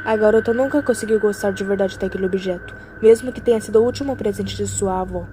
A garota nunca conseguiu gostar de verdade daquele objeto, mesmo que tenha sido o último presente de sua avó.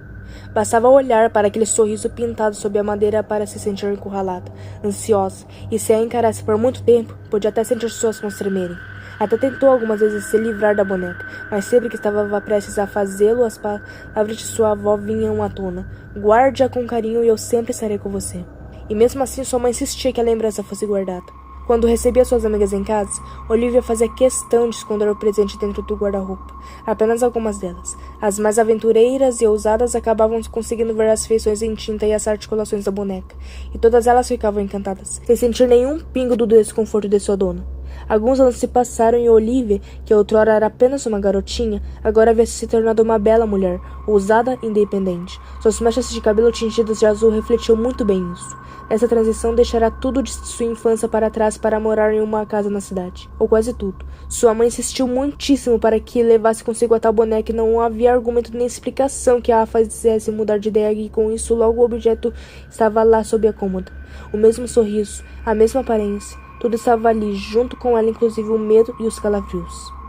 Bastava olhar para aquele sorriso pintado sob a madeira para se sentir encurralada, ansiosa, e se a encarasse por muito tempo, podia até sentir suas mãos tremerem. Até tentou algumas vezes se livrar da boneca, mas sempre que estava prestes a fazê-lo, as palavras de sua avó vinham à tona. Guarde-a com carinho e eu sempre estarei com você. E mesmo assim sua mãe insistia que a lembrança fosse guardada. Quando recebia suas amigas em casa, Olivia fazia questão de esconder o presente dentro do guarda-roupa. Apenas algumas delas. As mais aventureiras e ousadas acabavam conseguindo ver as feições em tinta e as articulações da boneca, e todas elas ficavam encantadas, sem sentir nenhum pingo do desconforto de sua dona. Alguns anos se passaram e Olivia, que outrora era apenas uma garotinha, agora havia se tornado uma bela mulher, ousada e independente. Suas mechas de cabelo tingidas de azul refletiam muito bem isso. Essa transição deixará tudo de sua infância para trás para morar em uma casa na cidade, ou quase tudo. Sua mãe insistiu muitíssimo para que levasse consigo a tal boneca e não havia argumento nem explicação que a fizesse mudar de ideia e com isso logo o objeto estava lá sob a cômoda. O mesmo sorriso, a mesma aparência, tudo estava ali, junto com ela, inclusive o medo e os calafrios.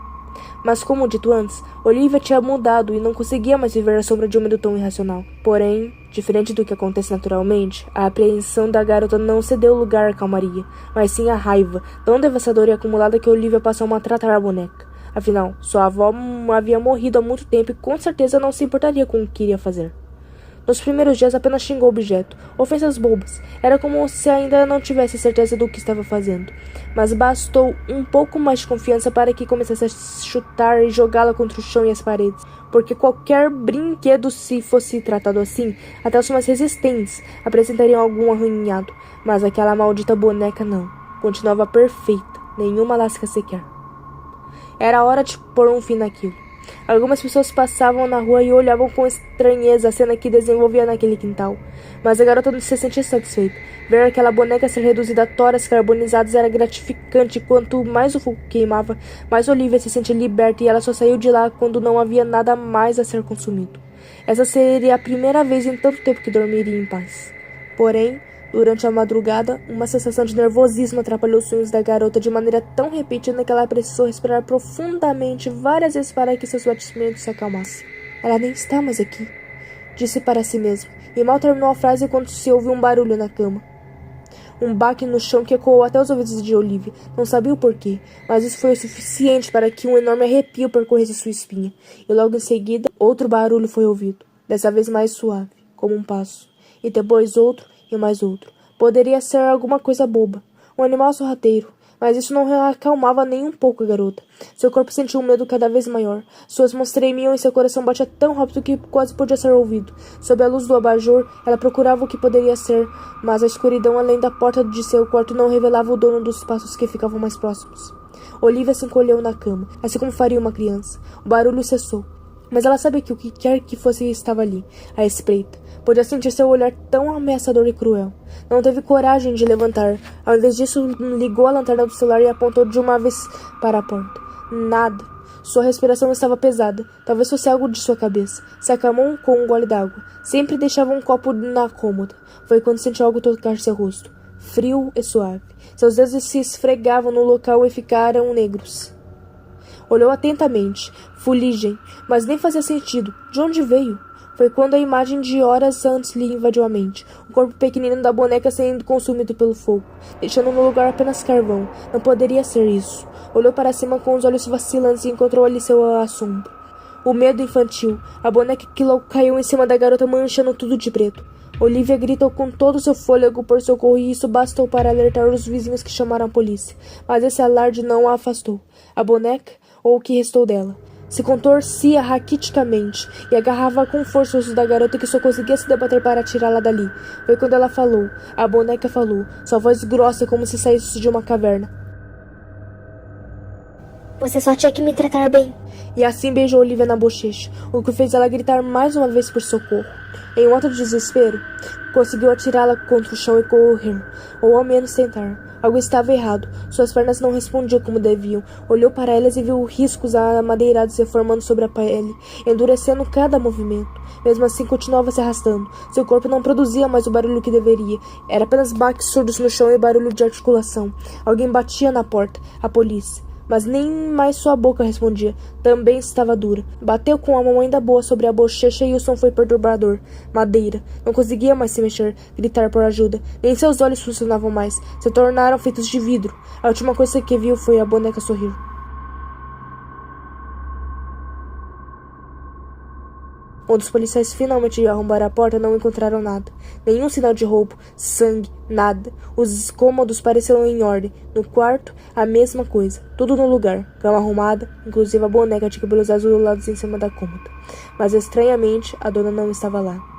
Mas, como dito antes, Olivia tinha mudado e não conseguia mais viver à sombra de um medo tão irracional. Porém, diferente do que acontece naturalmente, a apreensão da garota não cedeu lugar à calmaria, mas sim à raiva, tão devastadora e acumulada que Olivia passou a maltratar a boneca. Afinal, sua avó havia morrido há muito tempo e com certeza não se importaria com o que iria fazer. Nos primeiros dias apenas xingou o objeto, ofensas bobas. Era como se ainda não tivesse certeza do que estava fazendo. Mas bastou um pouco mais de confiança para que começasse a chutar e jogá-la contra o chão e as paredes. Porque qualquer brinquedo, se fosse tratado assim, até os mais resistentes apresentariam algum arranhado. Mas aquela maldita boneca não. Continuava perfeita, nenhuma lasca sequer. Era hora de pôr um fim naquilo. Algumas pessoas passavam na rua e olhavam com estranheza a cena que desenvolvia naquele quintal. Mas a garota não se sentia satisfeita. Ver aquela boneca ser reduzida a toras carbonizadas era gratificante. Quanto mais o fogo queimava, mais Olivia se sentia liberta e ela só saiu de lá quando não havia nada mais a ser consumido. Essa seria a primeira vez em tanto tempo que dormiria em paz. Porém, durante a madrugada, uma sensação de nervosismo atrapalhou os sonhos da garota de maneira tão repentina que ela precisou respirar profundamente várias vezes para que seus batimentos se acalmassem. Ela nem está mais aqui, disse para si mesma, e mal terminou a frase quando se ouviu um barulho na cama. Um baque no chão que ecoou até os ouvidos de Olivia. Não sabia o porquê, mas isso foi o suficiente para que um enorme arrepio percorresse sua espinha, e logo em seguida outro barulho foi ouvido, dessa vez mais suave, como um passo, e depois outro, e mais outro. Poderia ser alguma coisa boba, um animal sorrateiro, mas isso não acalmava nem um pouco a garota. Seu corpo sentiu um medo cada vez maior. Suas mãos tremiam e seu coração batia tão rápido que quase podia ser ouvido. Sob a luz do abajur, ela procurava o que poderia ser, mas a escuridão além da porta de seu quarto não revelava o dono dos passos que ficavam mais próximos. Olivia se encolheu na cama, assim como faria uma criança. O barulho cessou, mas ela sabia que o que quer que fosse estava ali, à espreita. Podia sentir seu olhar tão ameaçador e cruel. Não teve coragem de levantar. Ao invés disso, ligou a lanterna do celular e apontou de uma vez para a porta. Nada. Sua respiração estava pesada. Talvez fosse algo de sua cabeça. Se acalmou com um gole d'água. Sempre deixava um copo na cômoda. Foi quando sentiu algo tocar seu rosto. Frio e suave. Seus dedos se esfregavam no local e ficaram negros. Olhou atentamente. Fuligem. Mas nem fazia sentido. De onde veio? Foi quando a imagem de horas antes lhe invadiu a mente. O corpo pequenino da boneca sendo consumido pelo fogo, deixando no lugar apenas carvão. Não poderia ser isso. Olhou para cima com os olhos vacilantes e encontrou ali seu assombro. O medo infantil. A boneca que logo caiu em cima da garota, manchando tudo de preto. Olivia gritou com todo seu fôlego por socorro e isso bastou para alertar os vizinhos que chamaram a polícia. Mas esse alarde não a afastou. A boneca, ou o que restou dela, se contorcia raquiticamente e agarrava com força o rosto da garota que só conseguia se debater para tirá-la dali. Foi quando ela falou. A boneca falou, sua voz grossa como se saísse de uma caverna. Você só tinha que me tratar bem. E assim beijou Olivia na bochecha, o que fez ela gritar mais uma vez por socorro. Em um ato de desespero, conseguiu atirá-la contra o chão e correr, ou ao menos tentar. Algo estava errado. Suas pernas não respondiam como deviam. Olhou para elas e viu riscos amadeirados se formando sobre a pele, endurecendo cada movimento. Mesmo assim, continuava se arrastando. Seu corpo não produzia mais o barulho que deveria. Era apenas baques surdos no chão e barulho de articulação. Alguém batia na porta. A polícia. Mas nem mais sua boca respondia. Também estava dura. Bateu com a mão ainda boa sobre a bochecha e o som foi perturbador. Madeira. Não conseguia mais se mexer, gritar por ajuda. Nem seus olhos funcionavam mais. Se tornaram feitos de vidro. A última coisa que viu foi a boneca sorrir. Quando os policiais finalmente arrombaram a porta, não encontraram nada. Nenhum sinal de roubo, sangue, nada. Os cômodos pareciam em ordem. No quarto, a mesma coisa. Tudo no lugar. Cama arrumada, inclusive a boneca de cabelos azuis em cima da cômoda. Mas, estranhamente, a dona não estava lá.